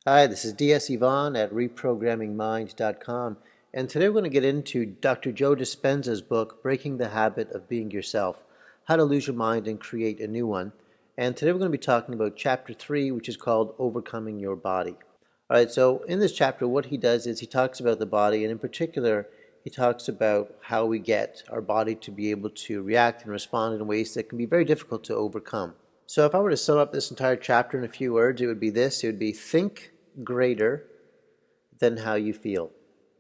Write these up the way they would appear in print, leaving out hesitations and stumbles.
Hi, this is D.S. Yvonne at reprogrammingmind.com, and today we're going to get into Dr. Joe Dispenza's book, Breaking the Habit of Being Yourself, How to Lose Your Mind and Create a New One. And today we're going to be talking about Chapter 3, which is called Overcoming Your Body. All right, so in this chapter, what he does is he talks about the body, and in particular, he talks about how we get our body to be able to react and respond in ways that can be very difficult to overcome. So if I were to sum up this entire chapter in a few words, it would be this. It would be think greater than how you feel.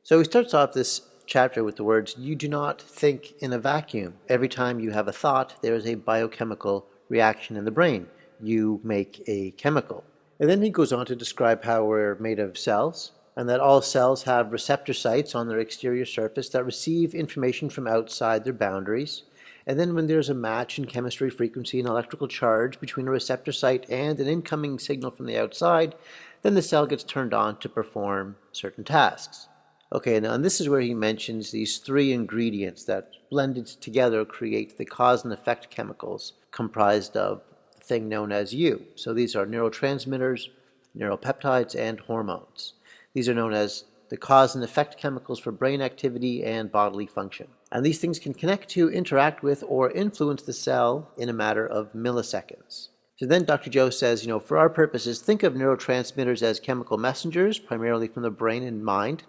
So he starts off this chapter with the words, you do not think in a vacuum. Every time you have a thought, there is a biochemical reaction in the brain. You make a chemical. And then he goes on to describe how we're made of cells, and that all cells have receptor sites on their exterior surface that receive information from outside their boundaries. And then when there's a match in chemistry, frequency, and electrical charge between a receptor site and an incoming signal from the outside, then the cell gets turned on to perform certain tasks. Okay, now and this is where he mentions these three ingredients that blended together create the cause and effect chemicals comprised of the thing known as you. So these are neurotransmitters, neuropeptides, and hormones. These are known as the cause and effect chemicals for brain activity and bodily function. And these things can connect to, interact with, or influence the cell in a matter of milliseconds. So then Dr. Joe says, for our purposes, think of neurotransmitters as chemical messengers, primarily from the brain and mind,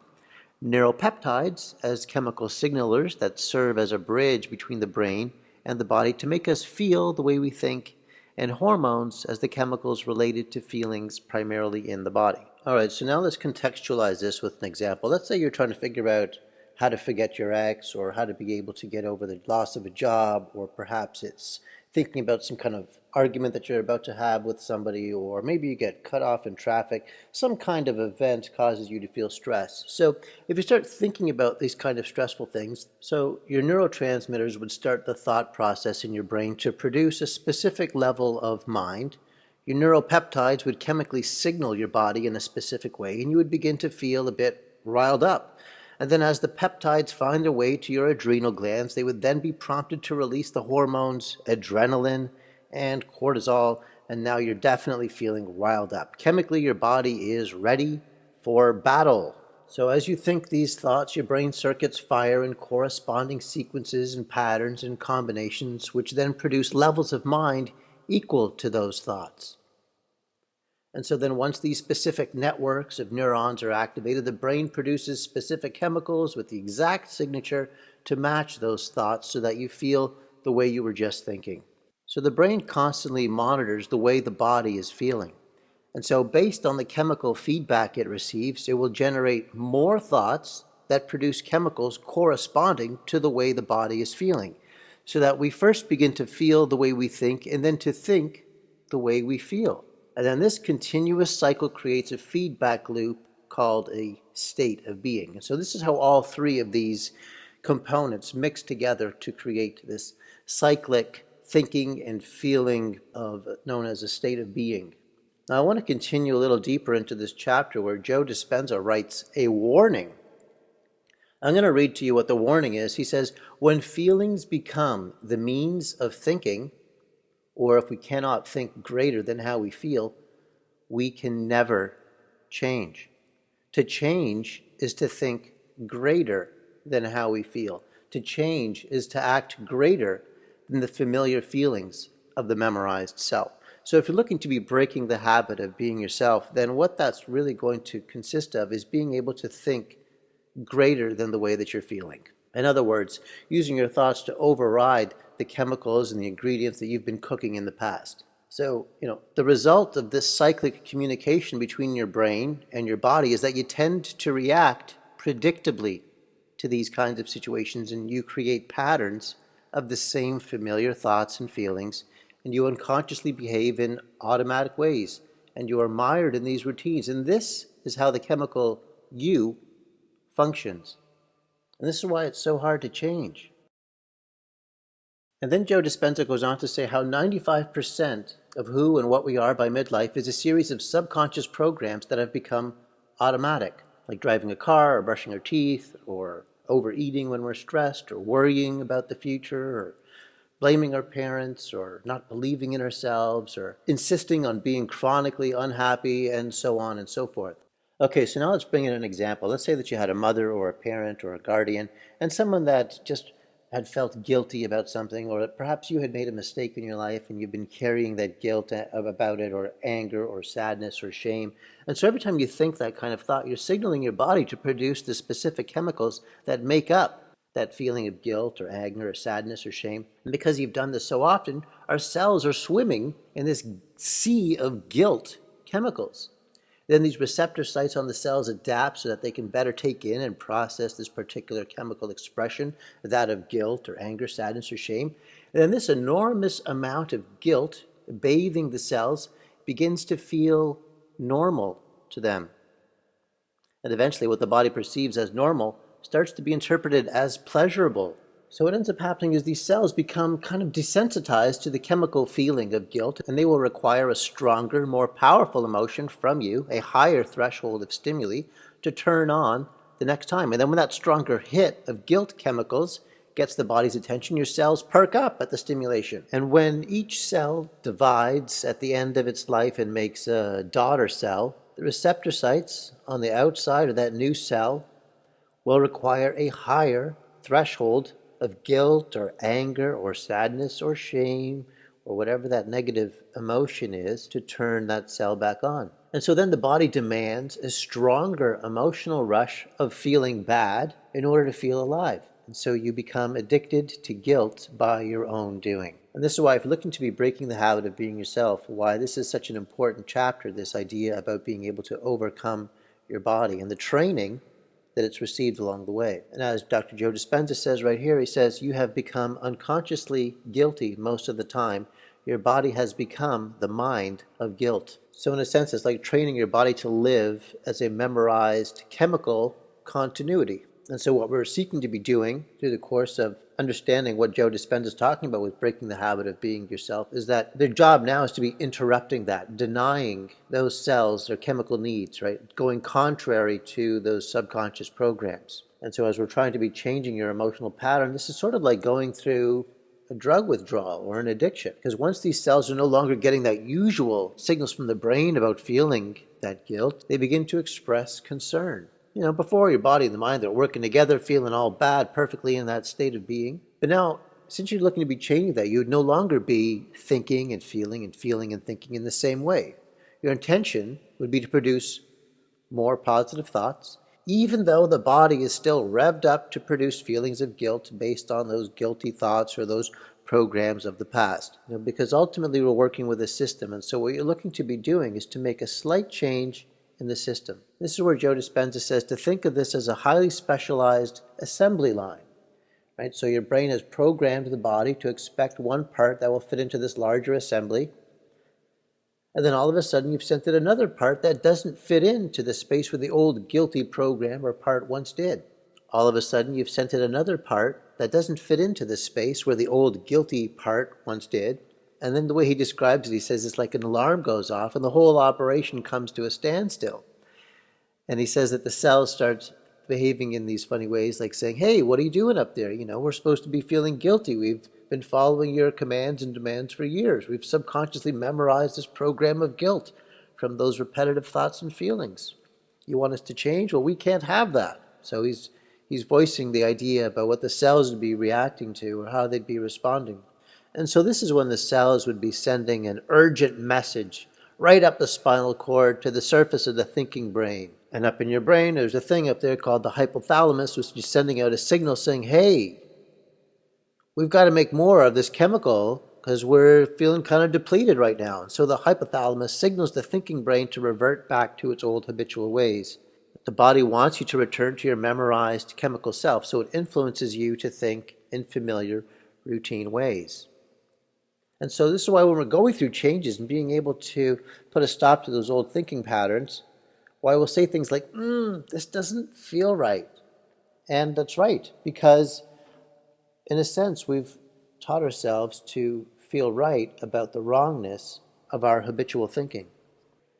neuropeptides as chemical signalers that serve as a bridge between the brain and the body to make us feel the way we think, and hormones as the chemicals related to feelings primarily in the body. All right, so now let's contextualize this with an example. Let's say you're trying to figure out how to forget your ex, or how to be able to get over the loss of a job, or perhaps it's thinking about some kind of argument that you're about to have with somebody, or maybe you get cut off in traffic. Some kind of event causes you to feel stress. So if you start thinking about these kind of stressful things, so your neurotransmitters would start the thought process in your brain to produce a specific level of mind. Your neuropeptides would chemically signal your body in a specific way, and you would begin to feel a bit riled up. And then as the peptides find their way to your adrenal glands, they would then be prompted to release the hormones adrenaline and cortisol, and now you're definitely feeling riled up. Chemically, your body is ready for battle. So as you think these thoughts, your brain circuits fire in corresponding sequences and patterns and combinations, which then produce levels of mind equal to those thoughts. And so then once these specific networks of neurons are activated, the brain produces specific chemicals with the exact signature to match those thoughts so that you feel the way you were just thinking. So the brain constantly monitors the way the body is feeling. And so based on the chemical feedback it receives, it will generate more thoughts that produce chemicals corresponding to the way the body is feeling, so that we first begin to feel the way we think and then to think the way we feel. And then this continuous cycle creates a feedback loop called a state of being. And so this is how all three of these components mix together to create this cyclic thinking and feeling known as a state of being. Now I want to continue a little deeper into this chapter where Joe Dispenza writes a warning. I'm going to read to you what the warning is. He says, when feelings become the means of thinking, or if we cannot think greater than how we feel, we can never change. To change is to think greater than how we feel. To change is to act greater than the familiar feelings of the memorized self. So if you're looking to be breaking the habit of being yourself, then what that's really going to consist of is being able to think greater than the way that you're feeling. In other words, using your thoughts to override the chemicals and the ingredients that you've been cooking in the past. So, the result of this cyclic communication between your brain and your body is that you tend to react predictably to these kinds of situations, and you create patterns of the same familiar thoughts and feelings, and you unconsciously behave in automatic ways, and you are mired in these routines. And this is how the chemical you functions. And this is why it's so hard to change. And then Joe Dispenza goes on to say how 95% of who and what we are by midlife is a series of subconscious programs that have become automatic, like driving a car or brushing our teeth or overeating when we're stressed or worrying about the future or blaming our parents or not believing in ourselves or insisting on being chronically unhappy and so on and so forth. Okay, so now let's bring in an example. Let's say that you had a mother or a parent or a guardian and someone that just had felt guilty about something, or that perhaps you had made a mistake in your life and you've been carrying that guilt about it, or anger or sadness or shame. And so every time you think that kind of thought, you're signaling your body to produce the specific chemicals that make up that feeling of guilt or anger or sadness or shame. And because you've done this so often, our cells are swimming in this sea of guilt chemicals. Then these receptor sites on the cells adapt so that they can better take in and process this particular chemical expression, that of guilt or anger, sadness, or shame. And then this enormous amount of guilt bathing the cells begins to feel normal to them. And eventually what the body perceives as normal starts to be interpreted as pleasurable. So what ends up happening is these cells become kind of desensitized to the chemical feeling of guilt, and they will require a stronger, more powerful emotion from you, a higher threshold of stimuli, to turn on the next time. And then when that stronger hit of guilt chemicals gets the body's attention, your cells perk up at the stimulation. And when each cell divides at the end of its life and makes a daughter cell, the receptor sites on the outside of that new cell will require a higher threshold of guilt or anger or sadness or shame or whatever that negative emotion is to turn that cell back on. And so then the body demands a stronger emotional rush of feeling bad in order to feel alive. And so you become addicted to guilt by your own doing. And this is why, if you're looking to be breaking the habit of being yourself, why this is such an important chapter, this idea about being able to overcome your body and the training that it's received along the way. And as Dr. Joe Dispenza says right here, he says, you have become unconsciously guilty most of the time. Your body has become the mind of guilt. So in a sense, it's like training your body to live as a memorized chemical continuity. And so what we're seeking to be doing through the course of understanding what Joe Dispenza is talking about with breaking the habit of being yourself is that their job now is to be interrupting that, denying those cells their chemical needs, right? Going contrary to those subconscious programs. And so as we're trying to be changing your emotional pattern, this is sort of like going through a drug withdrawal or an addiction. Because once these cells are no longer getting that usual signals from the brain about feeling that guilt, they begin to express concern. You know, before your body and the mind, they're working together, feeling all bad, perfectly in that state of being. But now, since you're looking to be changing that, you would no longer be thinking and feeling and feeling and thinking in the same way. Your intention would be to produce more positive thoughts, even though the body is still revved up to produce feelings of guilt based on those guilty thoughts or those programs of the past. You know, because ultimately we're working with a system, and so what you're looking to be doing is to make a slight change in the system. This is where Joe Dispenza says to think of this as a highly specialized assembly line. Right? So your brain has programmed the body to expect one part that will fit into this larger assembly, and then all of a sudden you've sent it another part that doesn't fit into the space where the old guilty program or part once did. All of a sudden you've sent it another part that doesn't fit into the space where the old guilty part once did. And then the way he describes it, he says it's like an alarm goes off and the whole operation comes to a standstill. And he says that the cell starts behaving in these funny ways, like saying, hey, what are you doing up there? You know, we're supposed to be feeling guilty. We've been following your commands and demands for years. We've subconsciously memorized this program of guilt from those repetitive thoughts and feelings. You want us to change? Well, we can't have that. So he's voicing the idea about what the cells would be reacting to or how they'd be responding. And so this is when the cells would be sending an urgent message right up the spinal cord to the surface of the thinking brain. And up in your brain, there's a thing up there called the hypothalamus, which is sending out a signal saying, hey, we've got to make more of this chemical because we're feeling kind of depleted right now. And so the hypothalamus signals the thinking brain to revert back to its old habitual ways. The body wants you to return to your memorized chemical self, so it influences you to think in familiar, routine ways. And so this is why when we're going through changes and being able to put a stop to those old thinking patterns, why we'll say things like, this doesn't feel right. And that's right, because in a sense, we've taught ourselves to feel right about the wrongness of our habitual thinking.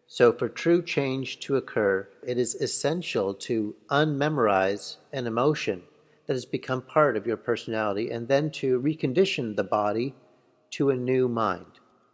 So for true change to occur, it is essential to unmemorize an emotion that has become part of your personality, and then to recondition the body to a new mind.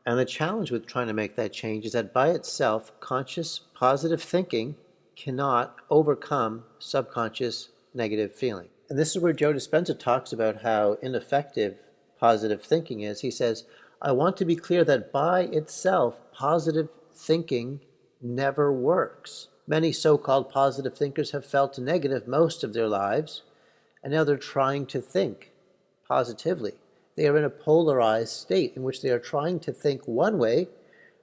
And the challenge with trying to make that change is that by itself, conscious positive thinking cannot overcome subconscious negative feeling. And this is where Joe Dispenza talks about how ineffective positive thinking is. He says, I want to be clear that by itself, positive thinking never works. Many so-called positive thinkers have felt negative most of their lives, and now they're trying to think positively. They are in a polarized state in which they are trying to think one way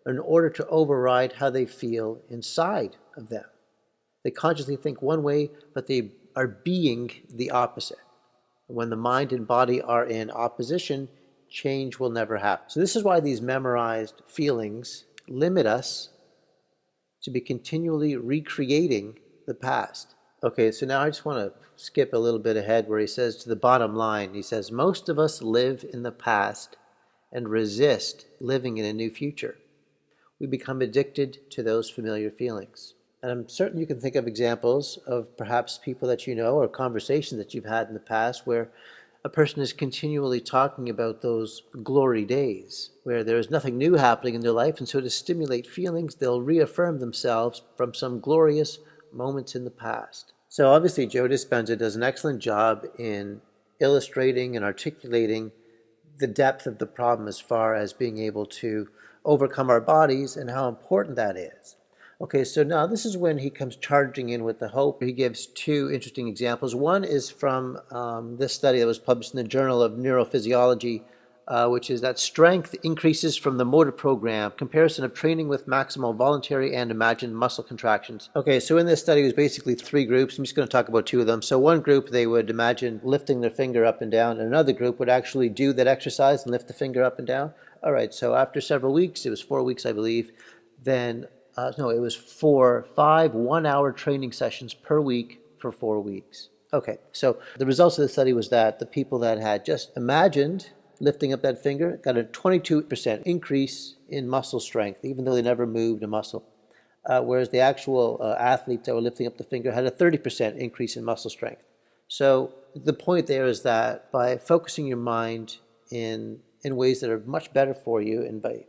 in order to override how they feel inside of them. They consciously think one way, but they are being the opposite. When the mind and body are in opposition, change will never happen. So this is why these memorized feelings limit us to be continually recreating the past. Okay, so now I just want to skip a little bit ahead where he says to the bottom line, he says, most of us live in the past and resist living in a new future. We become addicted to those familiar feelings. And I'm certain you can think of examples of perhaps people that you know or conversations that you've had in the past where a person is continually talking about those glory days where there is nothing new happening in their life, and so to stimulate feelings, they'll reaffirm themselves from some glorious moments in the past. So obviously Joe Dispenza does an excellent job in illustrating and articulating the depth of the problem as far as being able to overcome our bodies and how important that is. Okay, so now this is when he comes charging in with the hope. He gives two interesting examples. One is from this study that was published in the Journal of Neurophysiology, which is that strength increases from the motor program, comparison of training with maximal voluntary and imagined muscle contractions. Okay, so in this study, it was basically three groups. I'm just going to talk about two of them. So one group, they would imagine lifting their finger up and down, and another group would actually do that exercise and lift the finger up and down. All right, so after several weeks, it was 4 weeks, I believe, then no, it was 5 one-hour training sessions per week for 4 weeks. Okay, so the results of the study was that the people that had just imagined lifting up that finger got a 22% increase in muscle strength, even though they never moved a muscle. Whereas the actual athletes that were lifting up the finger had a 30% increase in muscle strength. So the point there is that by focusing your mind in ways that are much better for you and by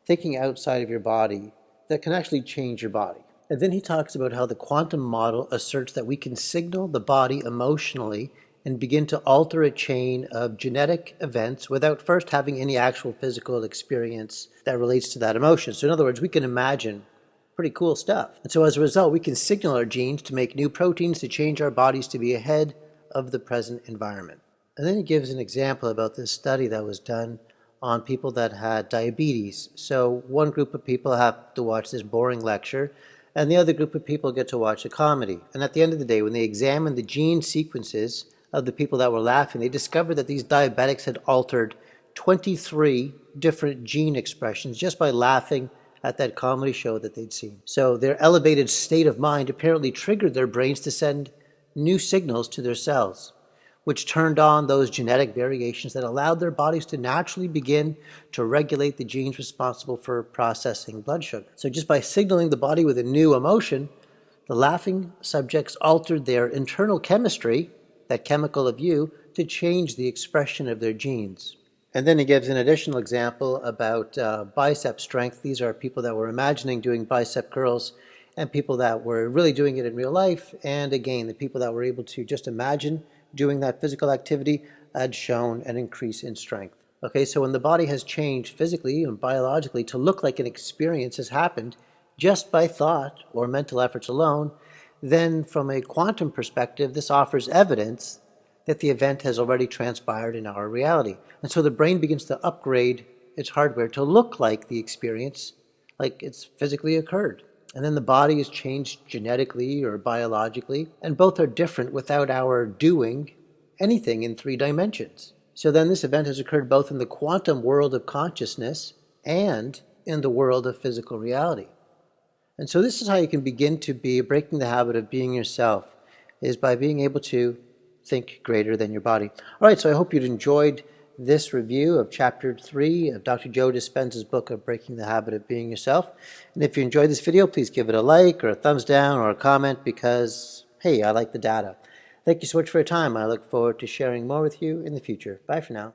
thinking outside of your body, that can actually change your body. And then he talks about how the quantum model asserts that we can signal the body emotionally and begin to alter a chain of genetic events without first having any actual physical experience that relates to that emotion. So in other words, we can imagine pretty cool stuff. And so as a result, we can signal our genes to make new proteins to change our bodies to be ahead of the present environment. And then he gives an example about this study that was done on people that had diabetes. So one group of people have to watch this boring lecture, and the other group of people get to watch a comedy. And at the end of the day, when they examined the gene sequences of the people that were laughing, they discovered that these diabetics had altered 23 different gene expressions just by laughing at that comedy show that they'd seen. So their elevated state of mind apparently triggered their brains to send new signals to their cells, which turned on those genetic variations that allowed their bodies to naturally begin to regulate the genes responsible for processing blood sugar. So just by signaling the body with a new emotion, the laughing subjects altered their internal chemistry, that chemical of you, to change the expression of their genes. And then he gives an additional example about bicep strength. These are people that were imagining doing bicep curls and people that were really doing it in real life. And again, the people that were able to just imagine doing that physical activity had shown an increase in strength. Okay, so when the body has changed physically and biologically to look like an experience has happened just by thought or mental efforts alone, then from a quantum perspective, this offers evidence that the event has already transpired in our reality. And so the brain begins to upgrade its hardware to look like the experience, like it's physically occurred. And then the body is changed genetically or biologically, and both are different without our doing anything in 3 dimensions. So then this event has occurred both in the quantum world of consciousness and in the world of physical reality. And so this is how you can begin to be breaking the habit of being yourself, is by being able to think greater than your body. All right, so I hope you'd enjoyed this review of Chapter 3 of Dr. Joe Dispenza's book of Breaking the Habit of Being Yourself. And if you enjoyed this video, please give it a like or a thumbs down or a comment because, hey, I like the data. Thank you so much for your time. I look forward to sharing more with you in the future. Bye for now.